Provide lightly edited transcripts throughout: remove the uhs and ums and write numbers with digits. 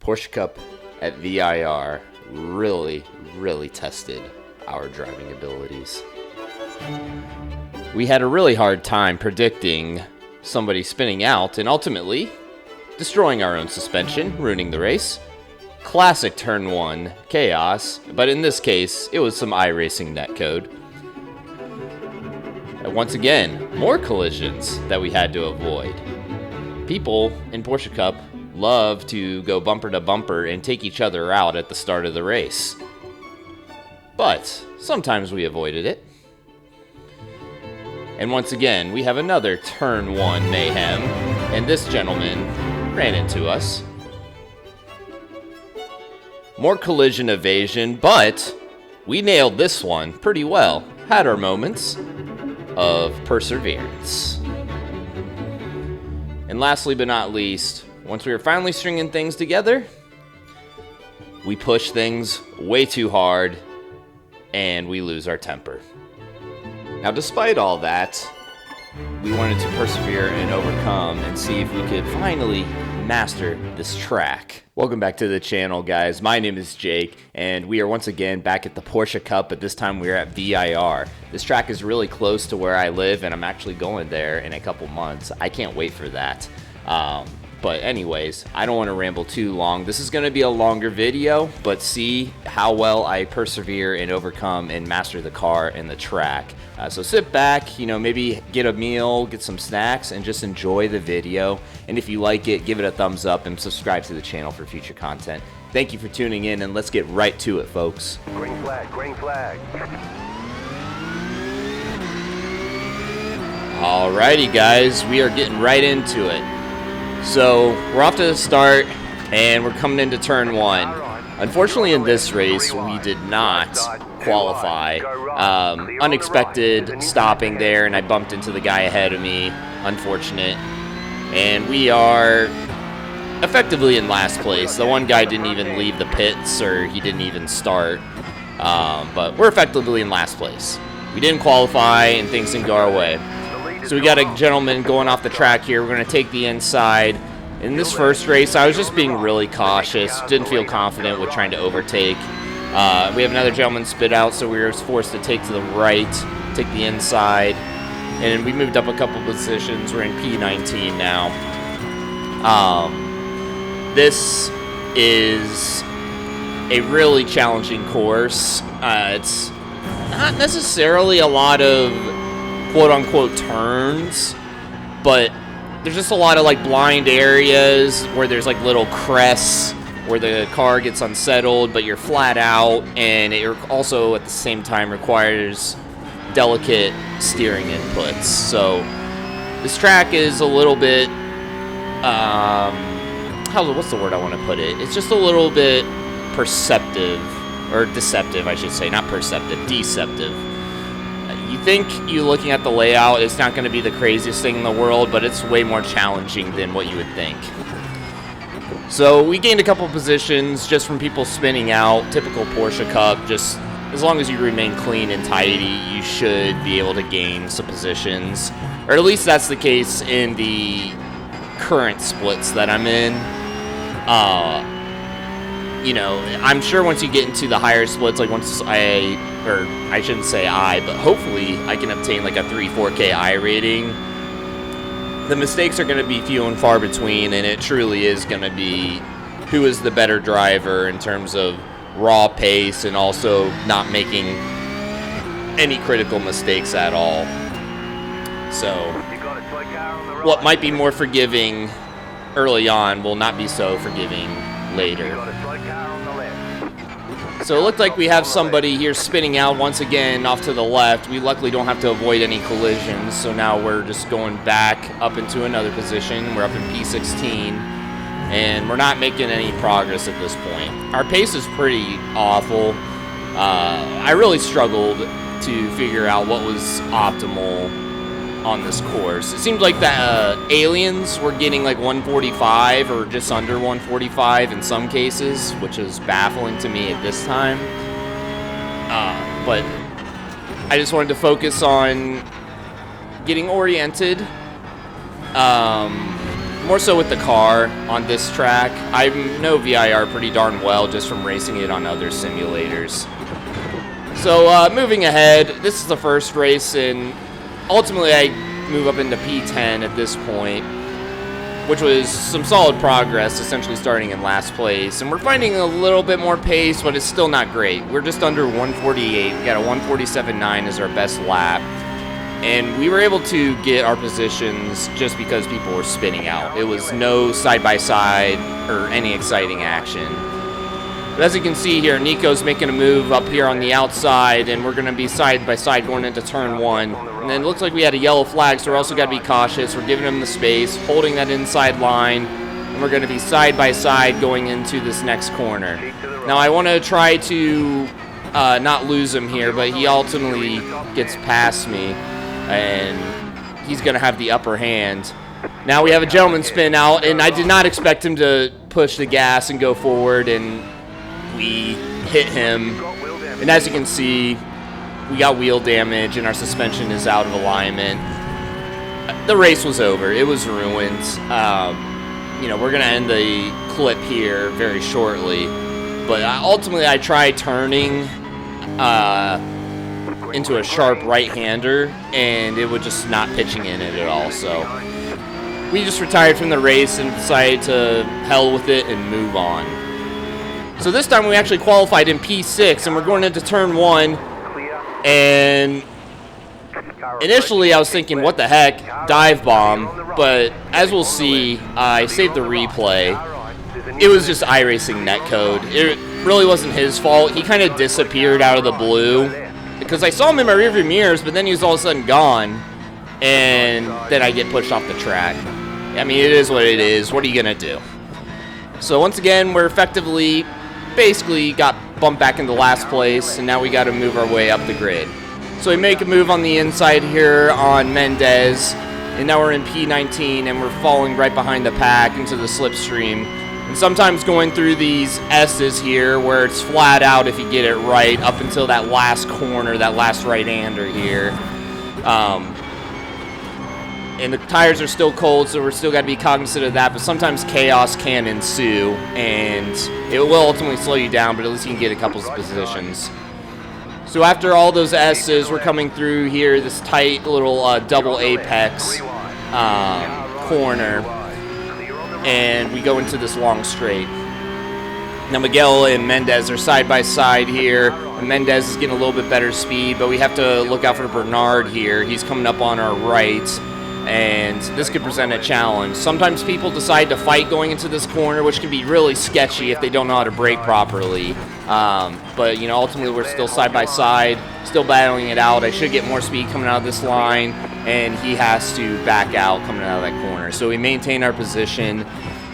Porsche Cup at VIR really tested our driving abilities. We had a really hard time predicting somebody spinning out and ultimately destroying our own suspension, ruining the race. Classic turn 1 chaos, but in this case, it was some iRacing netcode. And once again, more collisions that we had to avoid. People in Porsche Cup love to go bumper to bumper and take each other out at the start of the race. But sometimes we avoided it. And once again, we have another turn 1 mayhem, and this gentleman ran into us. More collision evasion, but we nailed this one pretty well. Had our moments of perseverance. And lastly but not least, once we were finally stringing things together, we push things way too hard and we lose our temper. Now, despite all that, we wanted to persevere and overcome and see if we could finally master this track. Welcome back to the channel, guys. My name is Jake, and we are once again back at the Porsche Cup, but this time we're at VIR. This track is really close to where I live, and I'm actually going there in a couple months. I can't wait for that. But anyways, I don't want to ramble too long. This is going to be a longer video, but see how well I persevere and overcome and master the car and the track. So sit back, maybe get a meal, get some snacks, and just enjoy the video. And if you like it, give it a thumbs up and subscribe to the channel for future content. Thank you for tuning in, and let's get right to it, folks. Green flag, green flag. Alrighty, guys, we are getting right into it. So we're off to the start, and we're coming into turn 1. Unfortunately, in this race, we did not qualify. Unexpected stopping there, and I bumped into the guy ahead of me. Unfortunate. And we are effectively in last place. The one guy didn't even leave the pits, or he didn't even start. But we're effectively in last place. We didn't qualify, and things didn't go our way. So we got a gentleman going off the track here. We're going to take the inside. In this first race, I was just being really cautious. Didn't feel confident with trying to overtake. We have another gentleman spit out, so we were forced to take to the right, take the inside. And we moved up a couple positions. We're in P19 now. This is a really challenging course. It's not necessarily a lot of quote-unquote turns, but there's just a lot of like blind areas where there's like little crests where the car gets unsettled, but you're flat out, and it also at the same time requires delicate steering inputs. So this track is a little bit what's the word I want to put it? It's just a little bit perceptive, or deceptive, I should say, not perceptive, deceptive. You think you looking at the layout, it's not going to be the craziest thing in the world, but it's way more challenging than what you would think. So we gained a couple positions just from people spinning out. Typical Porsche Cup, just as long as you remain clean and tidy, you should be able to gain some positions. Or at least that's the case in the current splits that I'm in. I'm sure once you get into the higher splits, like once I shouldn't say but hopefully I can obtain like a 3-4K I rating, the mistakes are going to be few and far between, and it truly is going to be who is the better driver in terms of raw pace and also not making any critical mistakes at all. So what might be more forgiving early on will not be so forgiving later. So it looked like we have somebody here spinning out once again off to the left. We luckily don't have to avoid any collisions, so now we're just going back up into another position. We're up in P16, and we're not making any progress at this point. Our pace is pretty awful. I really struggled to figure out what was optimal on this course. It seemed like the aliens were getting like 145 or just under 145 in some cases, which is baffling to me at this time. But I just wanted to focus on getting oriented, more so with the car on this track. I know VIR pretty darn well just from racing it on other simulators. So moving ahead, this is the first race, and ultimately I move up into P10 at this point, which was some solid progress, essentially starting in last place. And we're finding a little bit more pace, but it's still not great. We're just under 148. We got a 147.9 as our best lap. And we were able to get our positions just because people were spinning out. It was no side-by-side or any exciting action. But as you can see here, Nico's making a move up here on the outside, and we're going to be side-by-side going into turn 1. And then it looks like we had a yellow flag, so we're also got to be cautious. We're giving him the space, holding that inside line, and we're going to be side-by-side going into this next corner. Now, I want to try to not lose him here, but he ultimately gets past me, and he's going to have the upper hand. Now we have a gentleman spin out, and I did not expect him to push the gas and go forward, and we hit him. And as you can see, we got wheel damage, and our suspension is out of alignment. The race was over. It was ruined. You know, we're going to end the clip here very shortly. But ultimately, I tried turning into a sharp right-hander, and it was just not pitching in it at all. So we just retired from the race and decided to hell with it and move on. So this time we actually qualified in P6, and we're going into turn 1. And initially I was thinking, what the heck, dive bomb. But as we'll see, I saved the replay. It was just iRacing netcode. It really wasn't his fault. He kind of disappeared out of the blue, because I saw him in my rearview mirrors, but then he was all of a sudden gone, and then I get pushed off the track. I mean, it is what it is. What are you going to do? So once again, we're effectively, basically got bumped back into last place, and now we got to move our way up the grid. So we make a move on the inside here on Mendez, and now we're in P19, and we're falling right behind the pack into the slipstream. And sometimes going through these S's here where it's flat out if you get it right up until that last corner, that last right-hander here. And the tires are still cold, so we're still got to be cognizant of that, but sometimes chaos can ensue, and it will ultimately slow you down, but at least you can get a couple of positions. So after all those S's, we're coming through here, this tight little double apex corner, and we go into this long straight. Now Miguel and Mendez are side by side here, and Mendez is getting a little bit better speed, but we have to look out for Bernard here. He's coming up on our right, and this could present a challenge. Sometimes people decide to fight going into this corner, which can be really sketchy if they don't know how to brake properly. But, you know, ultimately we're still side by side, still battling it out. I should get more speed coming out of this line, and he has to back out coming out of that corner. So we maintain our position,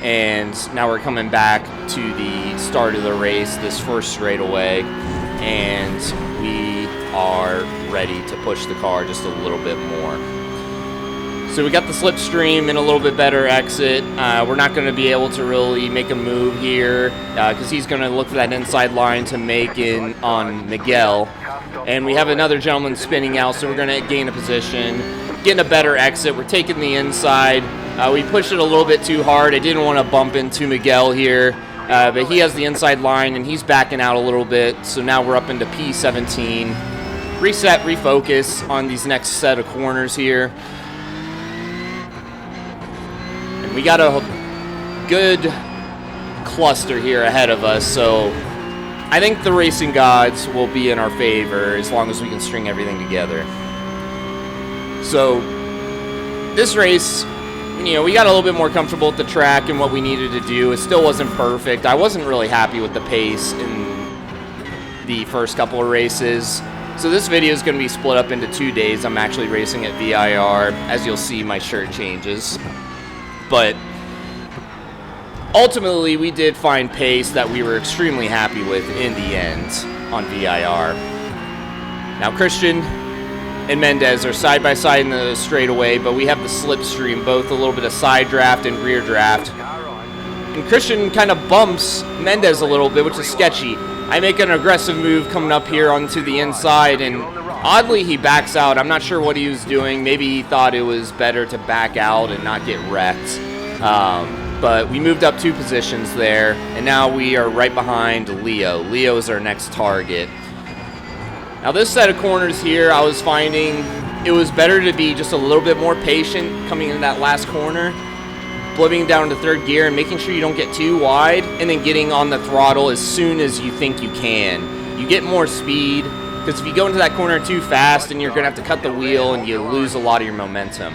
and now we're coming back to the start of the race, this first straightaway, and we are ready to push the car just a little bit more. So we got the slipstream and a little bit better exit. We're not going to be able to really make a move here because he's going to look for that inside line to make in on Miguel. And we have another gentleman spinning out, so we're going to gain a position, getting a better exit. We're taking the inside. We pushed it a little bit too hard. I didn't want to bump into Miguel here, but he has the inside line, and he's backing out a little bit. So now we're up into P17. Reset, refocus on these next set of corners here. We got a good cluster here ahead of us, so I think the racing gods will be in our favor as long as we can string everything together. So this race, you know, we got a little bit more comfortable with the track and what we needed to do. It still wasn't perfect. I wasn't really happy with the pace in the first couple of races. So this video is going to be split up into 2 days. I'm actually racing at VIR. As you'll see, my shirt changes. But ultimately, we did find pace that we were extremely happy with in the end on VIR. Now, Christian and Mendez are side by side in the straightaway, but we have the slipstream, both a little bit of side draft and rear draft. And Christian kind of bumps Mendez a little bit, which is sketchy. I make an aggressive move coming up here onto the inside, and oddly, he backs out. I'm not sure what he was doing. Maybe he thought it was better to back out and not get wrecked. But we moved up 2 positions there, and now we are right behind Leo. Leo is our next target. Now this set of corners here, I was finding it was better to be just a little bit more patient coming into that last corner, blipping down to 3rd gear and making sure you don't get too wide, and then getting on the throttle as soon as you think you can. You get more speed, because if you go into that corner too fast, then you're going to have to cut the wheel and you lose a lot of your momentum.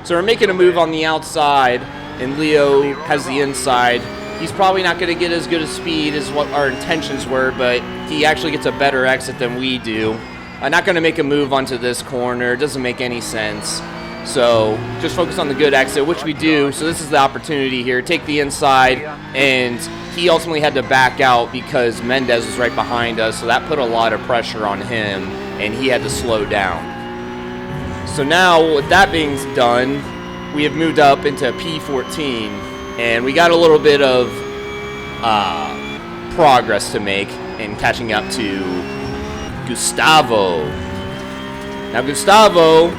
So we're making a move on the outside, and Leo has the inside. He's probably not going to get as good a speed as what our intentions were, but he actually gets a better exit than we do. I'm not going to make a move onto this corner. It doesn't make any sense. So just focus on the good exit, which we do. So this is the opportunity here. Take the inside, and he ultimately had to back out because Mendez was right behind us, so that put a lot of pressure on him, and he had to slow down. So now, with that being done, we have moved up into P14, and we got a little bit of progress to make in catching up to Gustavo. Now, Gustavo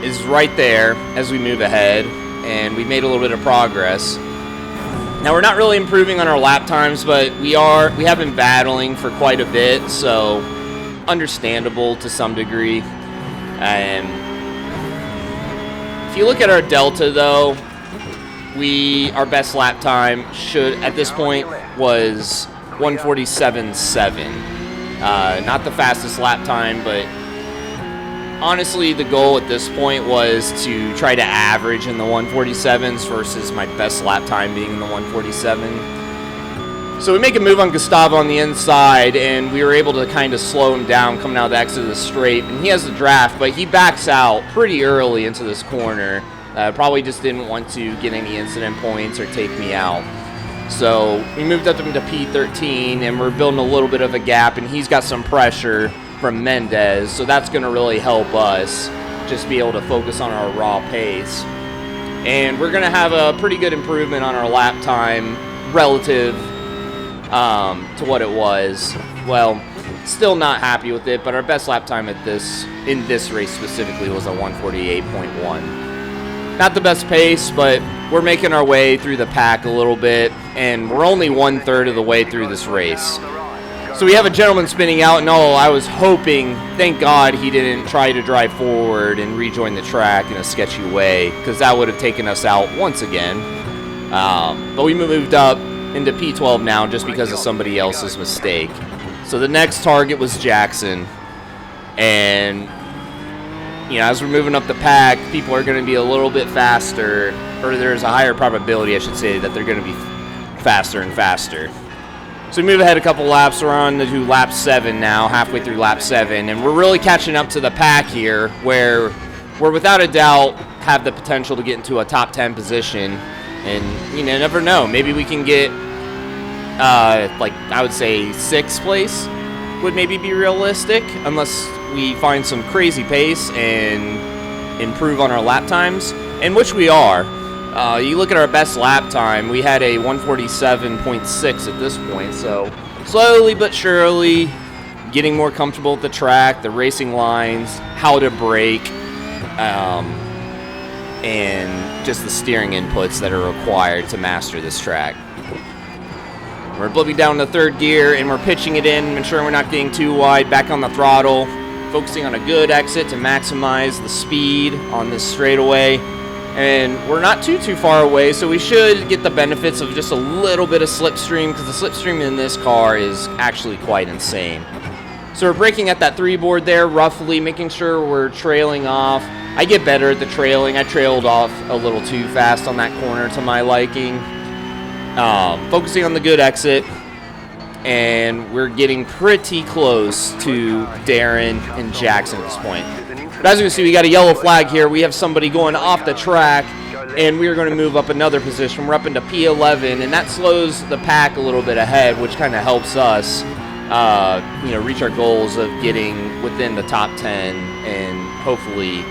is right there as we move ahead, and we made a little bit of progress. Now, we're not really improving on our lap times, but we have been battling for quite a bit, so understandable to some degree. And if you look at our delta, though, our best lap time at this point was 1:47.7. Not the fastest lap time, but honestly, the goal at this point was to try to average in the 1:47s versus my best lap time being in the 1:47. So we make a move on Gustavo on the inside, and we were able to kind of slow him down coming out of the exit of the straight. And he has the draft, but he backs out pretty early into this corner. Probably just didn't want to get any incident points or take me out. So we moved up into P13, and we're building a little bit of a gap, and he's got some pressure from Mendez, so that's going to really help us just be able to focus on our raw pace. And we're going to have a pretty good improvement on our lap time relative to what it was. Well, still not happy with it, but our best lap time in this race specifically was a 1:48.1. Not the best pace, but we're making our way through the pack a little bit, and we're only 1/3 of the way through this race. So we have a gentleman spinning out, and I was hoping, thank God he didn't try to drive forward and rejoin the track in a sketchy way, because that would have taken us out once again. But we moved up into P12 now just because of somebody else's mistake. So the next target was Jackson, and as we're moving up the pack, people are going to be a little bit faster, or there's a higher probability, I should say, that they're going to be faster and faster. So we move ahead a couple laps. We're on to lap 7 now, halfway through lap 7, and we're really catching up to the pack here, where we're without a doubt have the potential to get into a top 10 position, and you never know. Maybe we can get, I would say 6th place would maybe be realistic, unless we find some crazy pace and improve on our lap times, and which we are. You look at our best lap time, we had a 1:47.6 at this point, so slowly but surely getting more comfortable with the track, the racing lines, how to brake, and just the steering inputs that are required to master this track. We're blipping down to 3rd gear, and we're pitching it in, ensuring we're not getting too wide, back on the throttle, focusing on a good exit to maximize the speed on this straightaway. And we're not too far away, so we should get the benefits of just a little bit of slipstream, because the slipstream in this car is actually quite insane. So we're braking at that 3 board there, roughly, making sure we're trailing off. I get better at the trailing. I trailed off a little too fast on that corner to my liking. Focusing on the good exit, and we're getting pretty close to Darren and Jackson at this point. But as you can see, we got a yellow flag here. We have somebody going off the track, and we are going to move up another position. We're up into P11, and that slows the pack a little bit ahead, which kind of helps us, reach our goals of getting within the top 10, and hopefully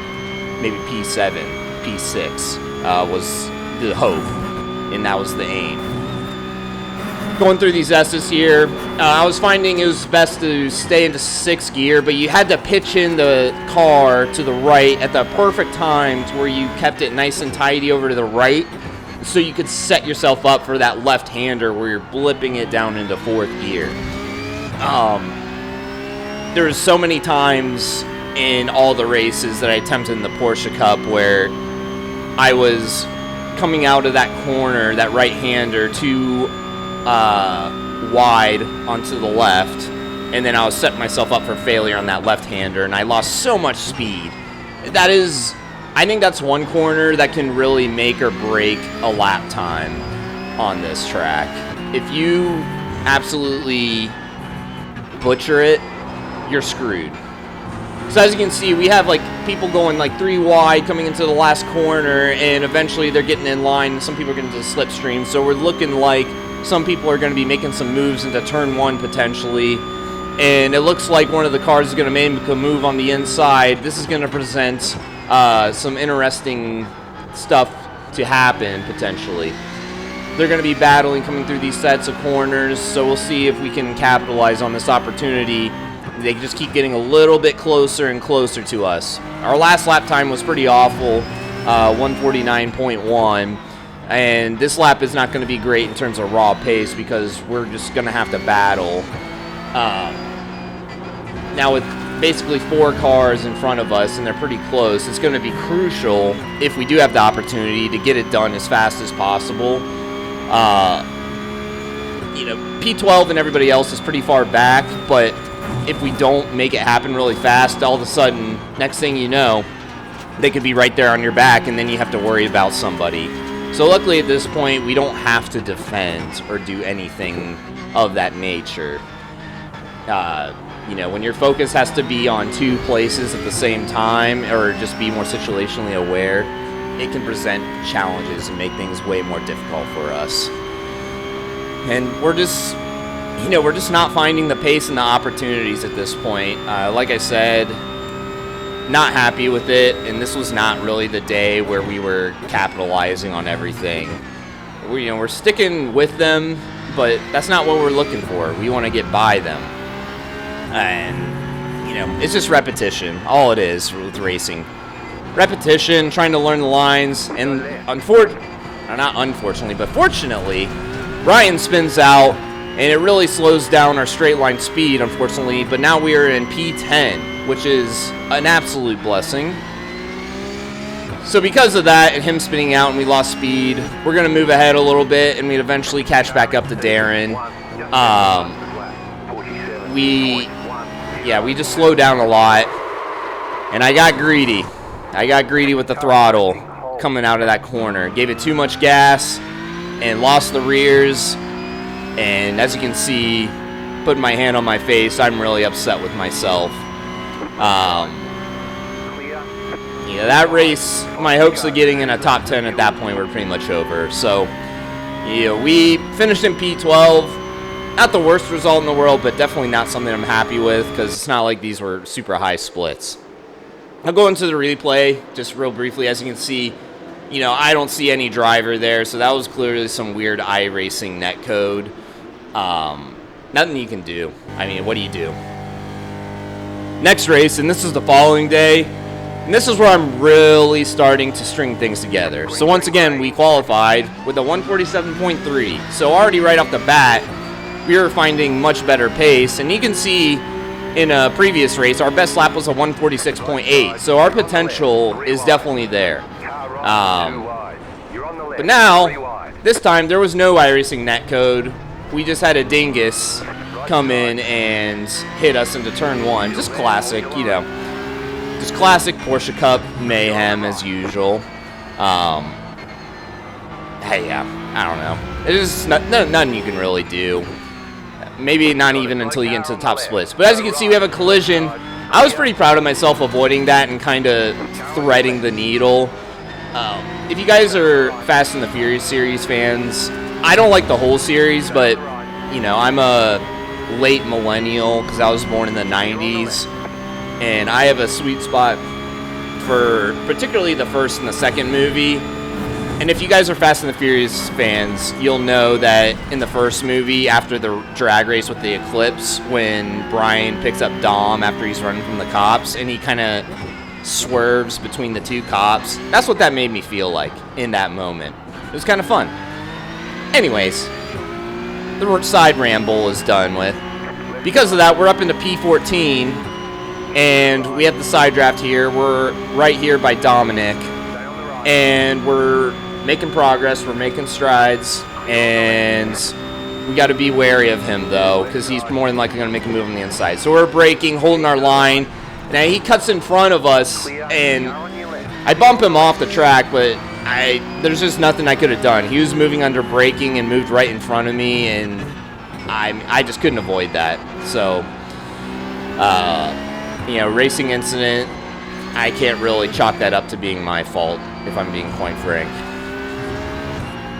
maybe P7, P6 was the hope, and that was the aim. going through these S's here, I was finding it was best to stay into 6th gear, but you had to pitch in the car to the right at the perfect time to where you kept it nice and tidy over to the right, so you could set yourself up for that left-hander where you're blipping it down into 4th gear. There's so many times in all the races that I attempted in the Porsche Cup where I was coming out of that corner, that right-hander, too wide onto the left, and then I was setting myself up for failure on that left-hander, and I lost so much speed. I think that's one corner that can really make or break a lap time on this track. If you absolutely butcher it, you're screwed. So as you can see, we have like people going like 3 wide coming into the last corner, and eventually they're getting in line. Some people are getting to the slipstream, so we're looking like some people are going to be making some moves into turn 1 potentially, and it looks like one of the cars is going to make a move on the inside. This is going to present some interesting stuff to happen potentially. They're going to be battling coming through these sets of corners, so we'll see if we can capitalize on this opportunity. They just keep getting a little bit closer and closer to us. Our last lap time was pretty awful, 149.1, and this lap is not going to be great in terms of raw pace because we're just going to have to battle. Now with basically 4 cars in front of us and they're pretty close, it's going to be crucial if we do have the opportunity to get it done as fast as possible. P12 and everybody else is pretty far back, but if we don't make it happen really fast, all of a sudden, next thing you know, they could be right there on your back, and then you have to worry about somebody. So luckily at this point, we don't have to defend or do anything of that nature. When your focus has to be on 2 places at the same time, or just be more situationally aware, it can present challenges and make things way more difficult for us. And we're just not finding the pace and the opportunities at this point. Like I said, not happy with it, and this was not really the day where we were capitalizing on everything. We're sticking with them, but that's not what we're looking for. We want to get by them. And, it's just repetition. All it is with racing. Repetition, trying to learn the lines, and fortunately, Ryan spins out, and it really slows down our straight line speed, unfortunately, but now we are in P10, which is an absolute blessing. So because of that, and him spinning out and we lost speed, we're going to move ahead a little bit, and we'd eventually catch back up to Darren. We just slowed down a lot, and I got greedy. With the throttle coming out of that corner. Gave it too much gas and lost the rears. And as you can see, putting my hand on my face, I'm really upset with myself. That race, my hopes of getting in a top 10 at that point were pretty much over. So, we finished in P12. Not the worst result in the world, but definitely not something I'm happy with because it's not like these were super high splits. I'll go into the replay just real briefly. As you can see, I don't see any driver there, so that was clearly some weird iRacing netcode. Nothing you can do. I mean, what do you do? Next race, and this is the following day, and this is where I'm really starting to string things together. So once again, we qualified with a 147.3. So already right off the bat, we were finding much better pace, and you can see in a previous race, our best lap was a 146.8, so our potential is definitely there. But now, this time, there was no iRacing netcode. We just had a dingus come in and hit us into turn 1. Just classic, just classic Porsche Cup mayhem as usual. I don't know. It's nothing you can really do. Maybe not even until you get into the top splits. But as you can see, we have a collision. I was pretty proud of myself avoiding that and kind of threading the needle. If you guys are Fast and the Furious series fans, I don't like the whole series, but, I'm a late millennial because I was born in the 90s. And I have a sweet spot for particularly the first and the second movie. And if you guys are Fast and the Furious fans, you'll know that in the first movie, after the drag race with the Eclipse, when Brian picks up Dom after he's running from the cops, and he kind of swerves between the two cops, that's what that made me feel like in that moment. It was kind of fun. Anyways, the side ramble is done with. Because of that, we're up into P14, and we have the side draft here. We're right here by Dominic, and we're making progress, we're making strides, and we got to be wary of him, though, because he's more than likely going to make a move on the inside. So we're braking, holding our line. Now he cuts in front of us, and I bump him off the track, but there's just nothing I could have done. He was moving under braking and moved right in front of me, and I just couldn't avoid that. So, racing incident, I can't really chalk that up to being my fault, if I'm being quite frank.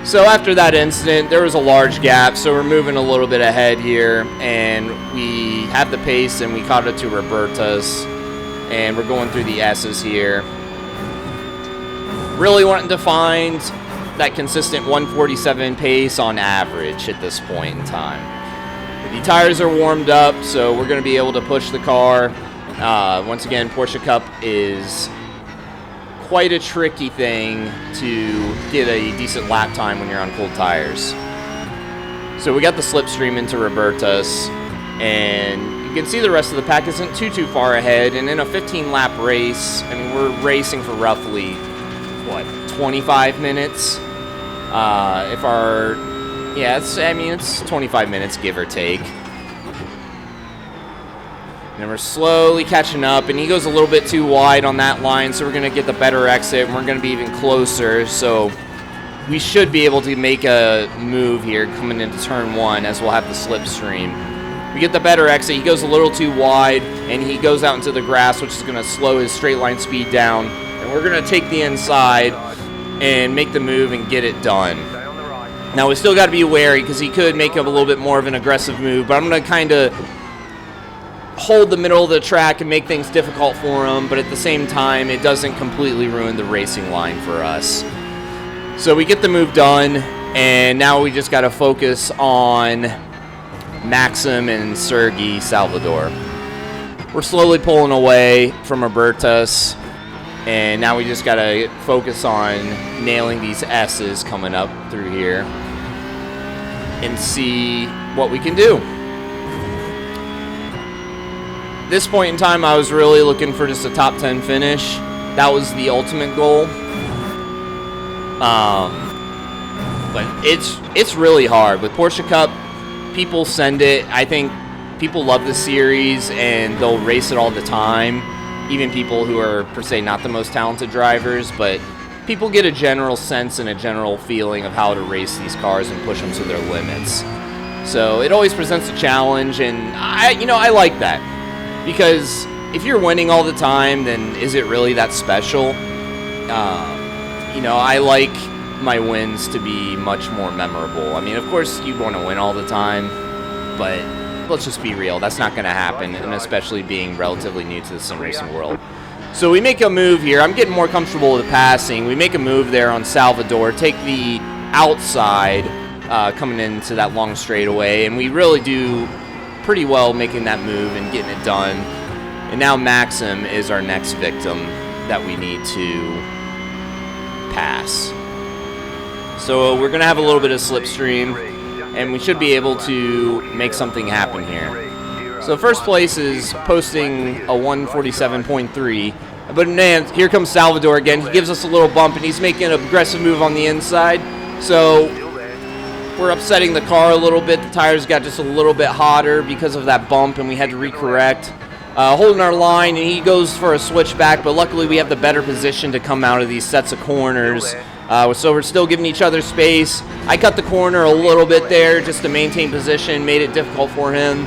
So after that incident, there was a large gap, so we're moving a little bit ahead here, and we have the pace, and we caught it to Roberta's, and we're going through the S's here. Really wanting to find that consistent 147 pace on average at this point in time. The tires are warmed up, so we're going to be able to push the car. Once again, Porsche Cup is quite a tricky thing to get a decent lap time when you're on cold tires. So we got the slipstream into Roberta's, and you can see the rest of the pack isn't too far ahead. And in a 15-lap race, I mean, we're racing for roughly, 25 minutes? It's 25 minutes, give or take. And we're slowly catching up, and he goes a little bit too wide on that line, so we're going to get the better exit, and we're going to be even closer. So we should be able to make a move here coming into turn 1, as we'll have the slipstream. We get the better exit. He goes a little too wide, and he goes out into the grass, which is going to slow his straight line speed down. And we're going to take the inside and make the move and get it done. Now, we still got to be wary, because he could make a little bit more of an aggressive move, but I'm going to kind of hold the middle of the track and make things difficult for him, but at the same time, it doesn't completely ruin the racing line for us. So we get the move done, and now we just got to focus on Maxim and Sergey Salvador. We're slowly pulling away from Roberta's, and now we just got to focus on nailing these S's coming up through here and see what we can do. This point in time, I was really looking for just a top 10 finish. That was the ultimate goal. But it's really hard. With Porsche Cup, people send it. I think people love the series, and they'll race it all the time. Even people who are, per se, not the most talented drivers. But people get a general sense and a general feeling of how to race these cars and push them to their limits. So it always presents a challenge, and I like that. Because if you're winning all the time, then is it really that special? I like my wins to be much more memorable. I mean, of course, you want to win all the time, but let's just be real. That's not going to happen, and especially being relatively new to the sim racing world. So we make a move here. I'm getting more comfortable with passing. We make a move there on Salvador, take the outside coming into that long straightaway, and we really do pretty well making that move and getting it done. And now Maxim is our next victim that we need to pass. So we're going to have a little bit of slipstream, and we should be able to make something happen here. So first place is posting a 147.3, but man, here comes Salvador again. He gives us a little bump, and he's making an aggressive move on the inside. So we're upsetting the car a little bit. The tires got just a little bit hotter because of that bump, and we had to recorrect. Holding our line, and he goes for a switchback, but luckily we have the better position to come out of these sets of corners. So we're still giving each other space. I cut the corner a little bit there just to maintain position, made it difficult for him,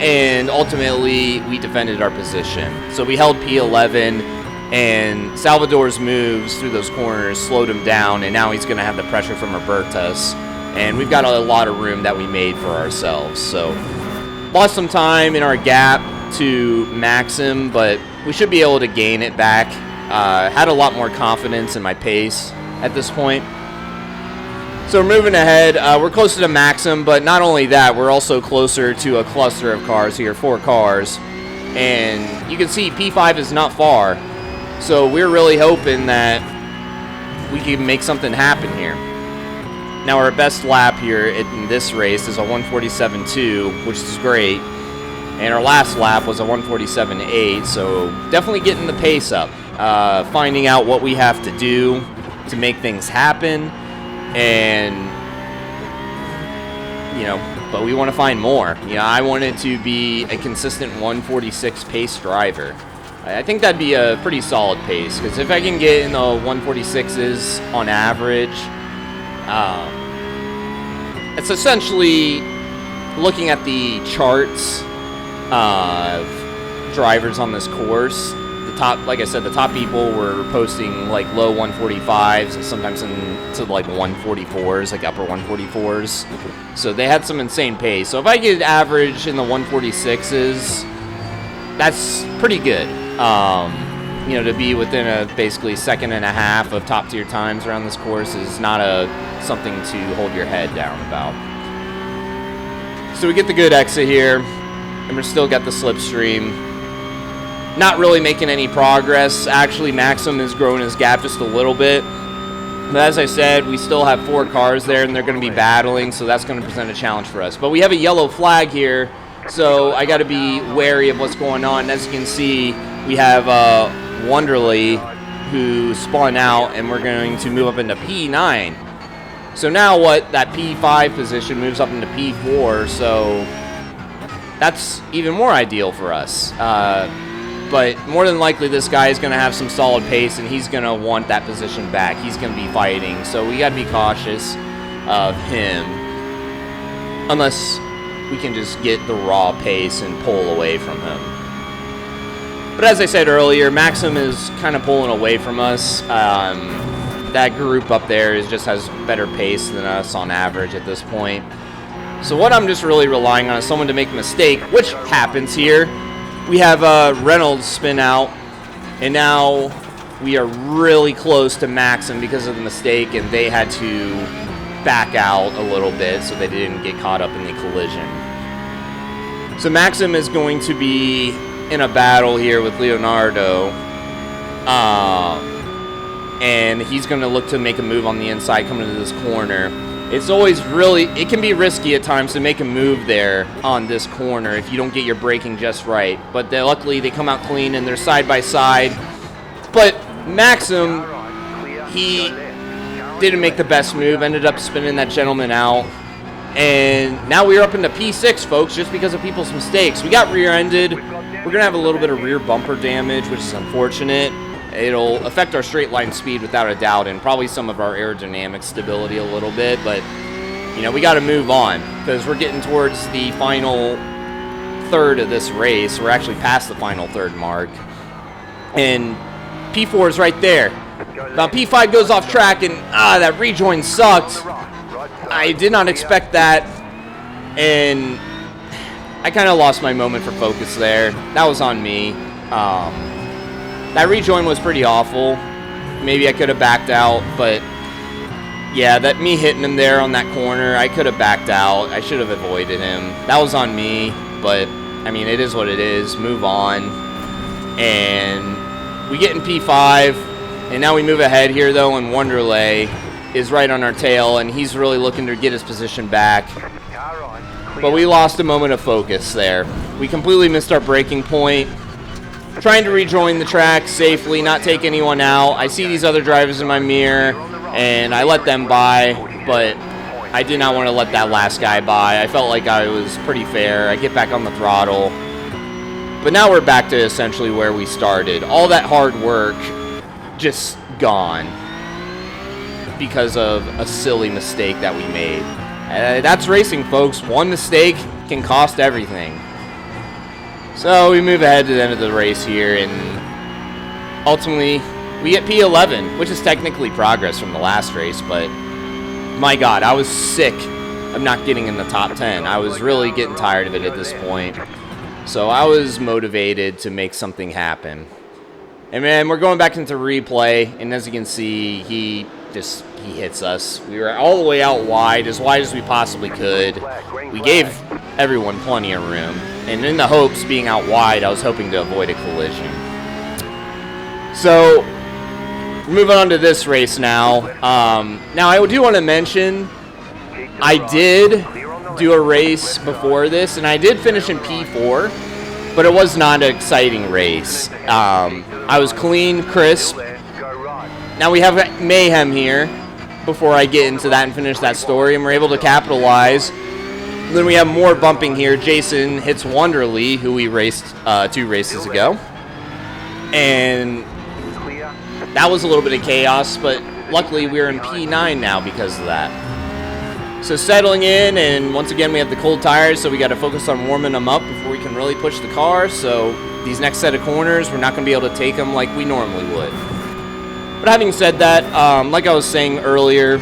and ultimately we defended our position. So we held P11, and Salvador's moves through those corners slowed him down, and now he's going to have the pressure from Roberta's. And we've got a lot of room that we made for ourselves. So lost some time in our gap to Maxim, but we should be able to gain it back. Had a lot more confidence in my pace at this point. So we're moving ahead. We're closer to Maxim, but not only that, we're also closer to a cluster of cars here, 4 cars. And you can see P5 is not far. So we're really hoping that we can make something happen here. Now our best lap here in this race is a 147.2, which is great. And our last lap was a 147.8, so definitely getting the pace up. Finding out what we have to do to make things happen. And, you know, but we want to find more. You know, I wanted to be a consistent 146 pace driver. I think that'd be a pretty solid pace, because if I can get in the 146s on average, it's essentially looking at the charts of drivers on this course. The top, like I said, the top people were posting like low 145s and sometimes into like 144s, like upper 144s. So they had some insane pace. So if I get average in the 146s, that's pretty good. You know, to be within a basically second and a half of top tier times around this course is not something to hold your head down about. So we get the good exit here, and we're still got the slipstream. Not really making any progress. Actually, Maxim is growing his gap just a little bit. But as I said, we still have 4 cars there, and they're going to be battling, so that's going to present a challenge for us. But we have a yellow flag here, so I got to be wary of what's going on. And as you can see, we have Wonderly, who spun out, and we're going to move up into P9. So now that P5 position moves up into P4, so that's even more ideal for us. But more than likely, this guy is going to have some solid pace, and he's going to want that position back. He's going to be fighting, so we got to be cautious of him, unless we can just get the raw pace and pull away from him. But as I said earlier, Maxim is kind of pulling away from us. That group up there just has better pace than us on average at this point. So what I'm just really relying on is someone to make a mistake, which happens here. We have Reynolds spin out, and now we are really close to Maxim because of the mistake, and they had to back out a little bit so they didn't get caught up in the collision. So Maxim is going to be in a battle here with Leonardo, and he's going to look to make a move on the inside coming into this corner. It's always it can be risky at times to make a move there on this corner if you don't get your braking just right. But luckily they come out clean and they're side by side. But Maxim, he didn't make the best move, ended up spinning that gentleman out. And now we're up into P6, folks, just because of people's mistakes. We got rear-ended. We're going to have a little bit of rear bumper damage, which is unfortunate. It'll affect our straight line speed without a doubt, and probably some of our aerodynamic stability a little bit. But, you know, we got to move on because we're getting towards the final third of this race. We're actually past the final third mark. And P4 is right there. Now P5 goes off track, and that rejoin sucked. I did not expect that, and I kind of lost my moment for focus there. That was on me. That rejoin was pretty awful. Maybe I could have backed out, but yeah, me hitting him there on that corner, I could have backed out. I should have avoided him. That was on me, but I mean, it is what it is. Move on. And we get in P5, and now we move ahead here, though, and Wonderlay is right on our tail, and he's really looking to get his position back. But we lost a moment of focus there. We completely missed our braking point. Trying to rejoin the track safely, not take anyone out. I see these other drivers in my mirror, and I let them by, but I did not want to let that last guy by. I felt like I was pretty fair. I get back on the throttle. But now we're back to essentially where we started. All that hard work just gone because of a silly mistake that we made. That's racing, folks. One mistake can cost everything. So we move ahead to the end of the race here, and ultimately we get P11, which is technically progress from the last race, but my God, I was sick of not getting in the top 10. I was really getting tired of it at this point. So I was motivated to make something happen. And man, we're going back into replay, and as you can see, he he hits us. We were all the way out wide as we possibly could. We gave everyone plenty of room. And in the hopes, being out wide, I was hoping to avoid a collision. So, moving on to this race now. Now, I do want to mention, I did do a race before this, and I did finish in P4, but it was not an exciting race. I was clean, crisp. Now we have mayhem here before I get into that and finish that story, and we're able to capitalize. Then we have more bumping here. Jason hits Wonderly, who we raced 2 races ago. And that was a little bit of chaos, but luckily we're in P9 now because of that. So settling in, and once again we have the cold tires, so we got to focus on warming them up before we can really push the car. So these next set of corners, we're not going to be able to take them like we normally would. But having said that, like I was saying earlier,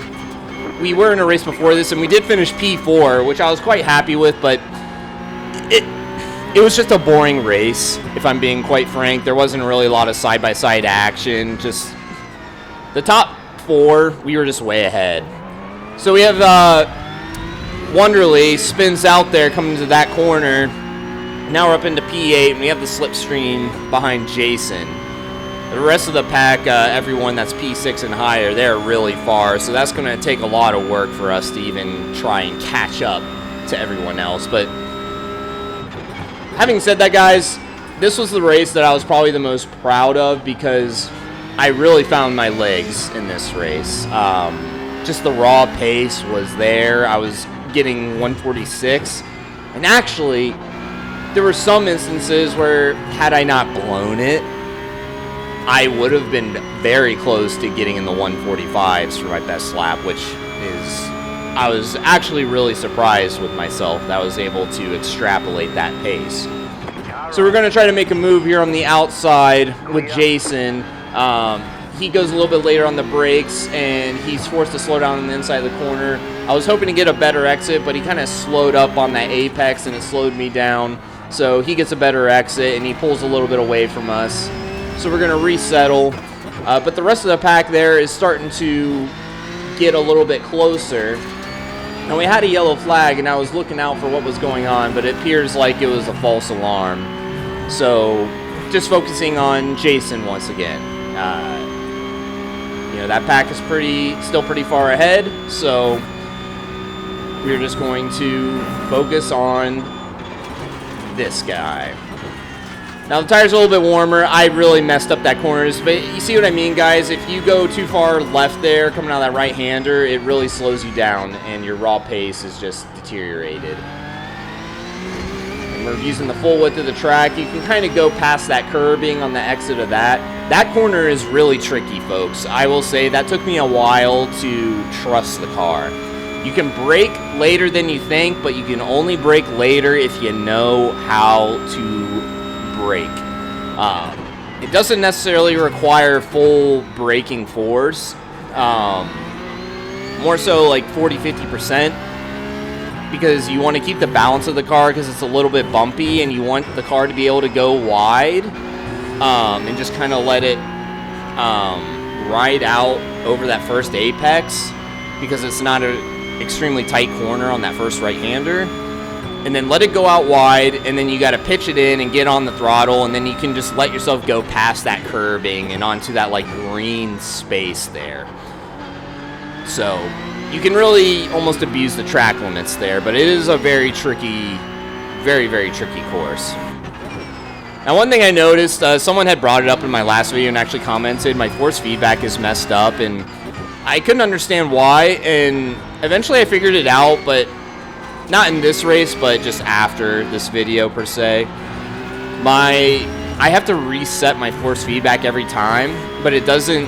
we were in a race before this, and we did finish P4, which I was quite happy with, but it was just a boring race, if I'm being quite frank. There wasn't really a lot of side-by-side action. Just the top 4, we were just way ahead. So we have Wonderly spins out there coming to that corner. Now we're up into P8, and we have the slipstream behind Jason. The rest of the pack, everyone that's P6 and higher, they're really far, so that's going to take a lot of work for us to even try and catch up to everyone else. But having said that, guys, this was the race that I was probably the most proud of because I really found my legs in this race. Just the raw pace was there. I was getting 146, and actually, there were some instances where had I not blown it, I would have been very close to getting in the 145s for my best lap, which is, I was actually really surprised with myself that I was able to extrapolate that pace. So we're going to try to make a move here on the outside with Jason. He goes a little bit later on the brakes, and he's forced to slow down on the inside of the corner. I was hoping to get a better exit, but he kind of slowed up on that apex, and it slowed me down. So he gets a better exit, and he pulls a little bit away from us. So we're going to resettle. But the rest of the pack there is starting to get a little bit closer. Now, we had a yellow flag, and I was looking out for what was going on, but it appears like it was a false alarm. So just focusing on Jason once again. You know, that pack is still pretty far ahead, so we're just going to focus on this guy. Now, the tires are a little bit warmer. I really messed up that corners, but you see what I mean, guys? If you go too far left there, coming out of that right-hander, it really slows you down, and your raw pace is just deteriorated. And we're using the full width of the track. You can kind of go past that curbing on the exit of that. That corner is really tricky, folks. I will say that took me a while to trust the car. You can brake later than you think, but you can only brake later if you know how to brake. It doesn't necessarily require full braking force. More so like 40-50%, because you want to keep the balance of the car because it's a little bit bumpy, and you want the car to be able to go wide and just kind of let it ride out over that first apex, because it's not an extremely tight corner on that first right-hander. And then let it go out wide, and then you got to pitch it in and get on the throttle, and then you can just let yourself go past that curbing and onto that like green space there. So you can really almost abuse the track limits there, but it is a very tricky, very, very tricky course. Now, one thing I noticed, someone had brought it up in my last video and actually commented, my force feedback is messed up, and I couldn't understand why, and eventually I figured it out, but not in this race, but just after this video per se. I have to reset my force feedback every time, but it doesn't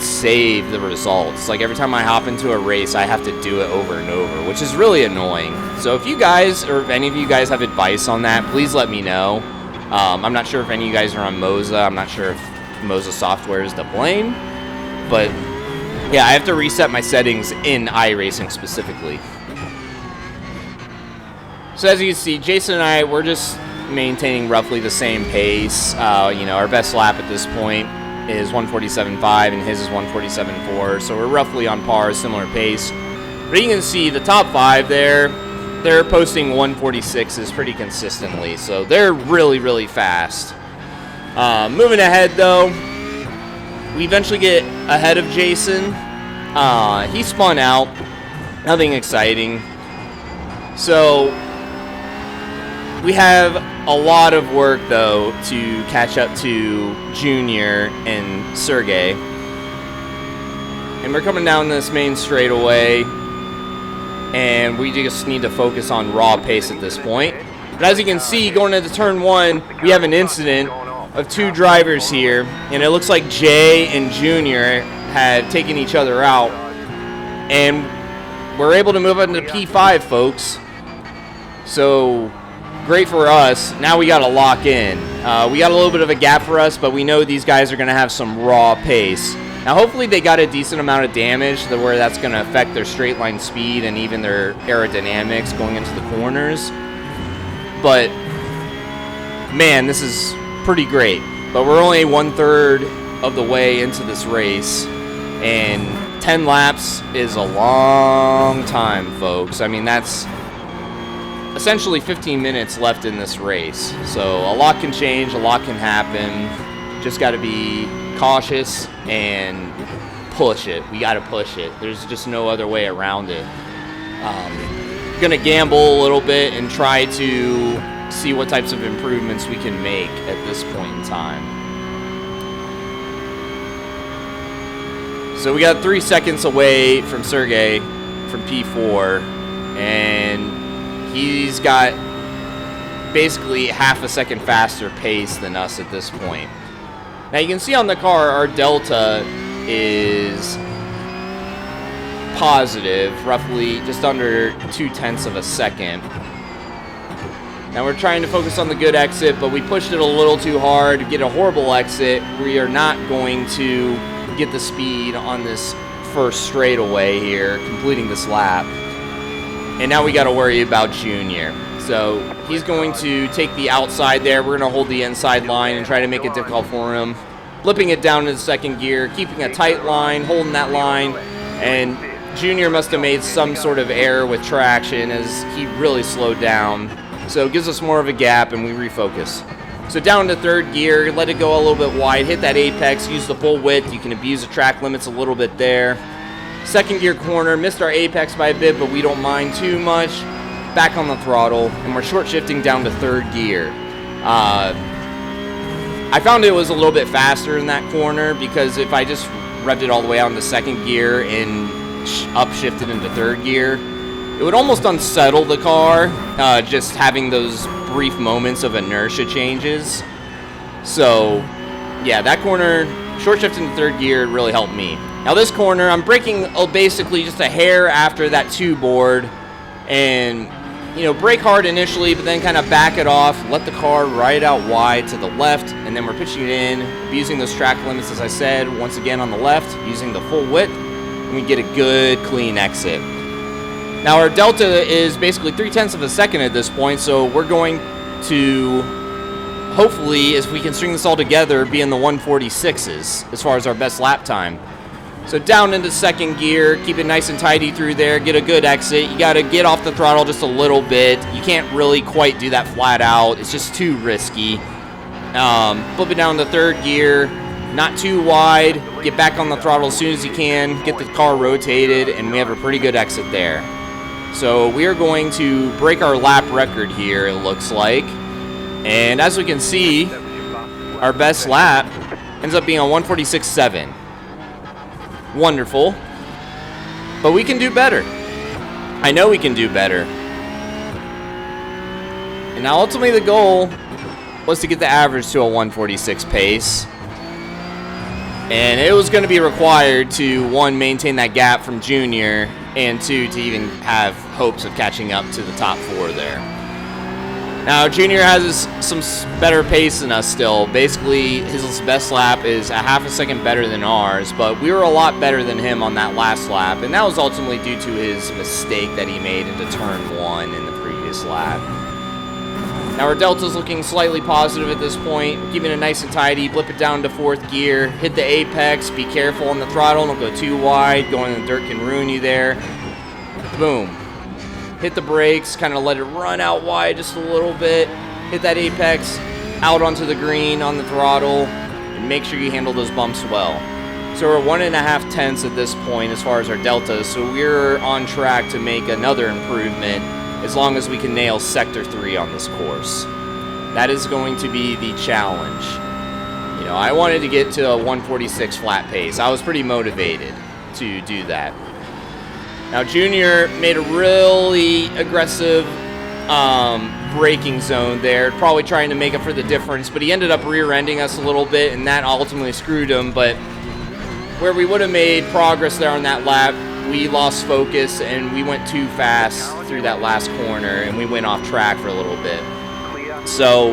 save the results. Like every time I hop into a race, I have to do it over and over, which is really annoying. So if you guys, or if any of you guys have advice on that, please let me know. I'm not sure if any of you guys are on Moza. I'm not sure if Moza software is to blame, but yeah, I have to reset my settings in iRacing specifically. So as you can see, Jason and I, we're just maintaining roughly the same pace. You know, our best lap at this point. is 147.5 and his is 147.4, so we're roughly on par, similar pace. But you can see the top 5 there, they're posting 146s pretty consistently, so they're really, really fast. Moving ahead, though, we eventually get ahead of Jason. He spun out, nothing exciting. So we have a lot of work, though, to catch up to Junior and Sergey. And we're coming down this main straightaway, and we just need to focus on raw pace at this point. But as you can see, going into turn 1, we have an incident of 2 drivers here, and it looks like Jay and Junior had taken each other out. And we're able to move into P5, folks. So great for us. Now we got to lock in. We got a little bit of a gap for us, but we know these guys are going to have some raw pace. Now, hopefully they got a decent amount of damage to where that's going to affect their straight line speed and even their aerodynamics going into the corners. But, man, this is pretty great. But we're only 1/3 of the way into this race, and 10 laps is a long time, folks. I mean, that's essentially 15 minutes left in this race. So a lot can change, a lot can happen. Just got to be cautious and push it. We got to push it. There's just no other way around it. Gonna gamble a little bit and try to see what types of improvements we can make at this point in time. So we got 3 seconds away from Sergey from P4, and he's got basically half a second faster pace than us at this point. Now you can see on the car our delta is positive, roughly just under 0.2 of a second. Now we're trying to focus on the good exit, but we pushed it a little too hard to get a horrible exit. We are not going to get the speed on this first straightaway here, completing this lap. And now we got to worry about Junior. So he's going to take the outside there. We're going to hold the inside line and try to make it difficult for him. Flipping it down to the second gear, keeping a tight line, holding that line. And Junior must have made some sort of error with traction as he really slowed down. So it gives us more of a gap and we refocus. So down to third gear, let it go a little bit wide, hit that apex, use the full width. You can abuse the track limits a little bit there. Second gear corner, missed our apex by a bit, but we don't mind too much. Back on the throttle, and we're short shifting down to third gear. I found it was a little bit faster in that corner because if I just revved it all the way out into second gear and upshifted into third gear, it would almost unsettle the car, just having those brief moments of inertia changes. So, yeah, that corner, short shift into third gear really helped me. Now this corner, I'm braking basically just a hair after that 2 board, and brake hard initially, but then kind of back it off, let the car ride out wide to the left, and then we're pitching it in, abusing those track limits, as I said, once again on the left, using the full width, and we get a good, clean exit. Now our delta is basically 0.3 of a second at this point, so we're going to, hopefully, if we can string this all together, be in the 146s as far as our best lap time. So down into second gear, keep it nice and tidy through there, get a good exit. You got to get off the throttle just a little bit. You can't really quite do that flat out. It's just too risky. Flip it down to third gear, not too wide. Get back on the throttle as soon as you can. Get the car rotated, and we have a pretty good exit there. So we are going to break our lap record here, it looks like. And as we can see, our best lap ends up being a 146.7. Wonderful. But we can do better. I know we can do better. And now ultimately the goal was to get the average to a 146 pace. And it was going to be required to, 1, maintain that gap from Junior, and 2, to even have hopes of catching up to the top 4 there. Now, Junior has some better pace than us still. Basically, his best lap is a half a second better than ours, but we were a lot better than him on that last lap, and that was ultimately due to his mistake that he made into turn 1 in the previous lap. Now our delta's looking slightly positive at this point, keeping it nice and tidy, blip it down to 4th gear, hit the apex, be careful on the throttle, don't go too wide, going in the dirt can ruin you there. Boom. Hit the brakes, kind of let it run out wide just a little bit, hit that apex, out onto the green on the throttle, and make sure you handle those bumps well. So we're 1.5 tenths at this point as far as our delta, so we're on track to make another improvement as long as we can nail Sector 3 on this course. That is going to be the challenge. You know, I wanted to get to a 146 flat pace. I was pretty motivated to do that. Now, Junior made a really aggressive braking zone there, probably trying to make up for the difference, but he ended up rear-ending us a little bit, and that ultimately screwed him. But where we would have made progress there on that lap, we lost focus and we went too fast through that last corner and we went off track for a little bit. So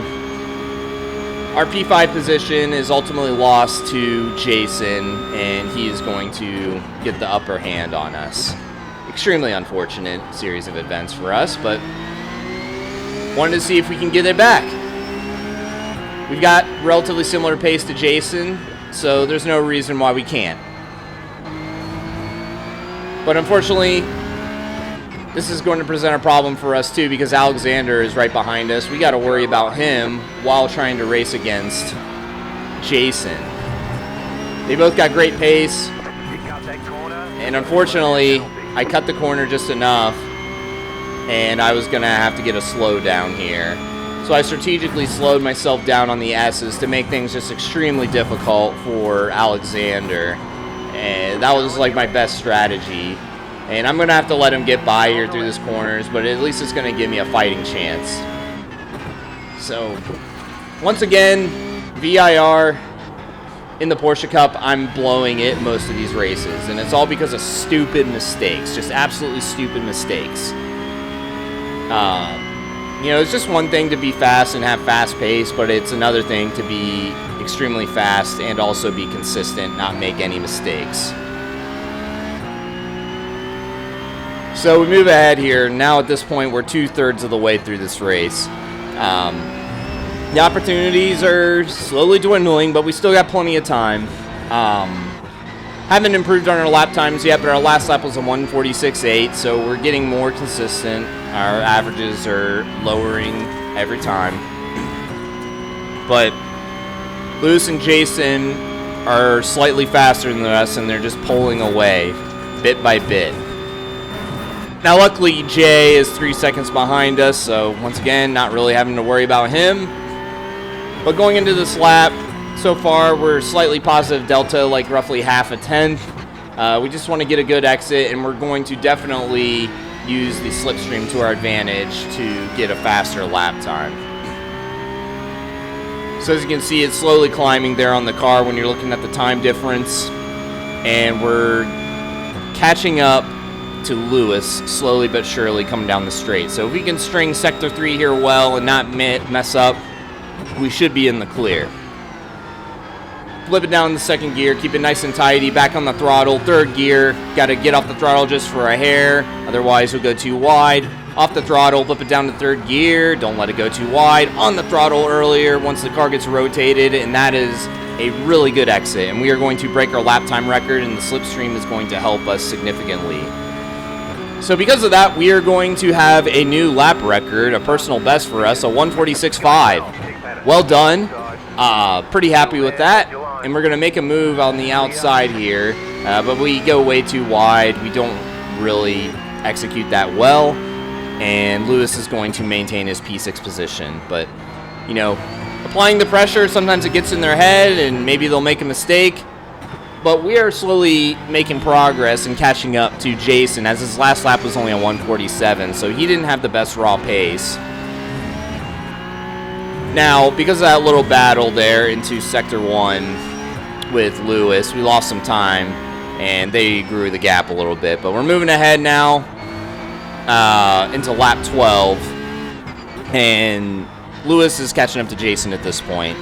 our P5 position is ultimately lost to Jason, and he is going to get the upper hand on us. Extremely unfortunate series of events for us, but wanted to see if we can get it back. We've got relatively similar pace to Jason, so there's no reason why we can't. But unfortunately, this is going to present a problem for us too, because Alexander is right behind us. We got to worry about him while trying to race against Jason. They both got great pace, and unfortunately, I cut the corner just enough, and I was going to have to get a slow down here. So I strategically slowed myself down on the S's to make things just extremely difficult for Alexander. And that was like my best strategy. And I'm going to have to let him get by here through these corners, but at least it's going to give me a fighting chance. So, once again, VIR in the Porsche Cup, I'm blowing it most of these races. And it's all because of stupid mistakes, just absolutely stupid mistakes. You know, it's just one thing to be fast and have fast pace, but it's another thing to be extremely fast and also be consistent, not make any mistakes. So we move ahead here. Now at this point, we're 2/3 of the way through this race. The opportunities are slowly dwindling, but we still got plenty of time. Haven't improved on our lap times yet, but our last lap was a 146.8, so we're getting more consistent. Our averages are lowering every time. But Lewis and Jason are slightly faster than us, and they're just pulling away bit by bit. Now, luckily, Jay is 3 seconds behind us, so once again, not really having to worry about him. But going into this lap, so far, we're slightly positive delta, like roughly half a tenth. We just want to get a good exit, and we're going to definitely use the slipstream to our advantage to get a faster lap time. So as you can see, it's slowly climbing there on the car when you're looking at the time difference. And we're catching up to Lewis slowly but surely coming down the straight. So if we can string Sector 3 here well and not mess up, we should be in the clear. Flip it down in the 2nd gear, keep it nice and tidy, back on the throttle. 3rd gear, got to get off the throttle just for a hair, otherwise we'll go too wide. Off the throttle, flip it down to 3rd gear, don't let it go too wide. On the throttle earlier once the car gets rotated, and that is a really good exit. And we are going to break our lap time record, and the slipstream is going to help us significantly. So because of that, we are going to have a new lap record, a personal best for us, a 146.5. Well done. Pretty happy with that. And we're going to make a move on the outside here, but we go way too wide. We don't really execute that well, and Lewis is going to maintain his P6 position. But, you know, applying the pressure, sometimes it gets in their head, and maybe they'll make a mistake. But we are slowly making progress and catching up to Jason, as his last lap was only a 147, so he didn't have the best raw pace. Now, because of that little battle there into Sector 1 with Lewis, we lost some time, and they grew the gap a little bit. But we're moving ahead now into lap 12, and Lewis is catching up to Jason at this point.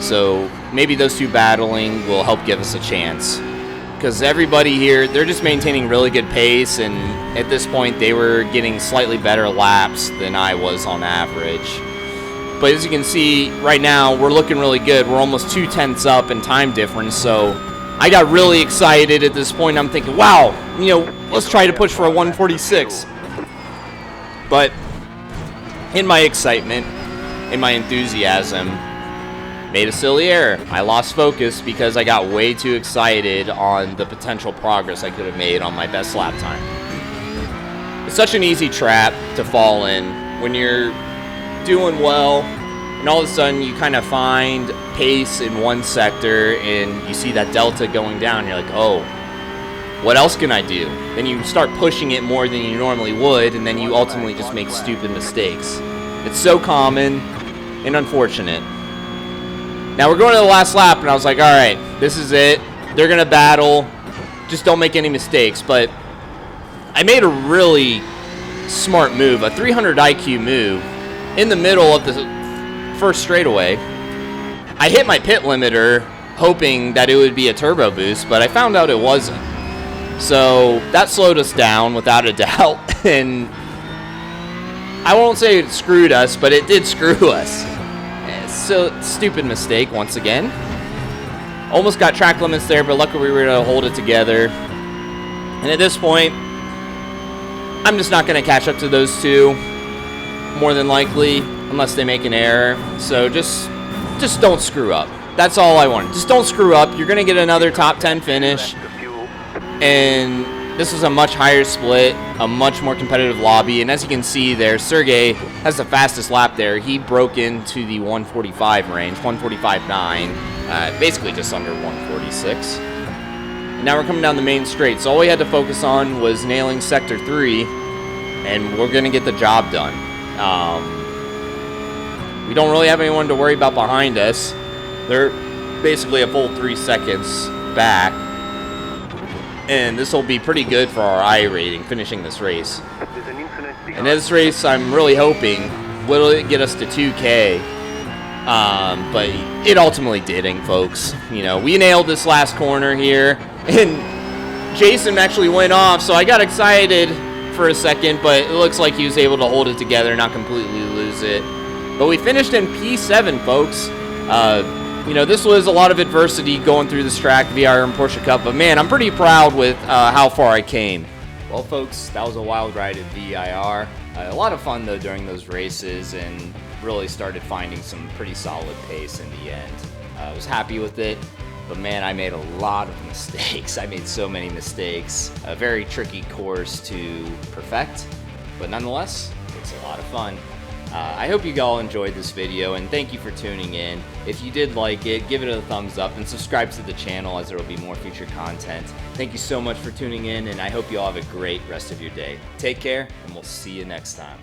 So maybe those two battling will help give us a chance. Because everybody here, they're just maintaining really good pace, and at this point they were getting slightly better laps than I was on average. But as you can see right now, we're looking really good. We're almost 2/10 up in time difference, so I got really excited at this point. I'm thinking, wow, you know, let's try to push for a 146. But in my excitement, in my enthusiasm, made a silly error. I lost focus because I got way too excited on the potential progress I could have made on my best lap time. It's such an easy trap to fall in when you're doing well, and all of a sudden you kind of find pace in one sector and you see that delta going down. You're like, oh, what else can I do? Then you start pushing it more than you normally would, and then you ultimately just make stupid mistakes. It's so common and unfortunate. Now we're going to the last lap, and I was like, all right, this is it. They're going to battle. Just don't make any mistakes. But I made a really smart move, a 300 IQ move, in the middle of the first straightaway. I hit my pit limiter hoping that it would be a turbo boost, but I found out it wasn't. So that slowed us down without a doubt, and I won't say it screwed us, but it did screw us. So stupid mistake once again. Almost got track limits there, but luckily we were able to hold it together. And at this point, I'm just not going to catch up to those two, more than likely, unless they make an error. So just don't screw up. That's all I want. Just don't screw up. You're going to get another top 10 finish. And this was a much higher split, a much more competitive lobby. And as you can see there, Sergey has the fastest lap there. He broke into the 145 range, 145.9, basically just under 146. And now we're coming down the main straight. So all we had to focus on was nailing Sector 3, and we're going to get the job done. We don't really have anyone to worry about behind us. They're basically a full 3 seconds back. And this will be pretty good for our I rating, finishing this race. And this race, I'm really hoping, will it get us to 2K? But it ultimately didn't, folks. You know, we nailed this last corner here, and Jason actually went off, so I got excited for a second, but it looks like he was able to hold it together, not completely lose it. But we finished in P7, folks. You know, this was a lot of adversity going through this track, VIR and Porsche Cup, but man, I'm pretty proud with how far I came. Well, folks, that was a wild ride at VIR. A lot of fun, though, during those races, and really started finding some pretty solid pace in the end. I was happy with it, but man, I made a lot of mistakes. I made so many mistakes. A very tricky course to perfect, but nonetheless, it's a lot of fun. I hope you all enjoyed this video, and thank you for tuning in. If you did like it, give it a thumbs up and subscribe to the channel, as there will be more future content. Thank you so much for tuning in, and I hope you all have a great rest of your day. Take care, and we'll see you next time.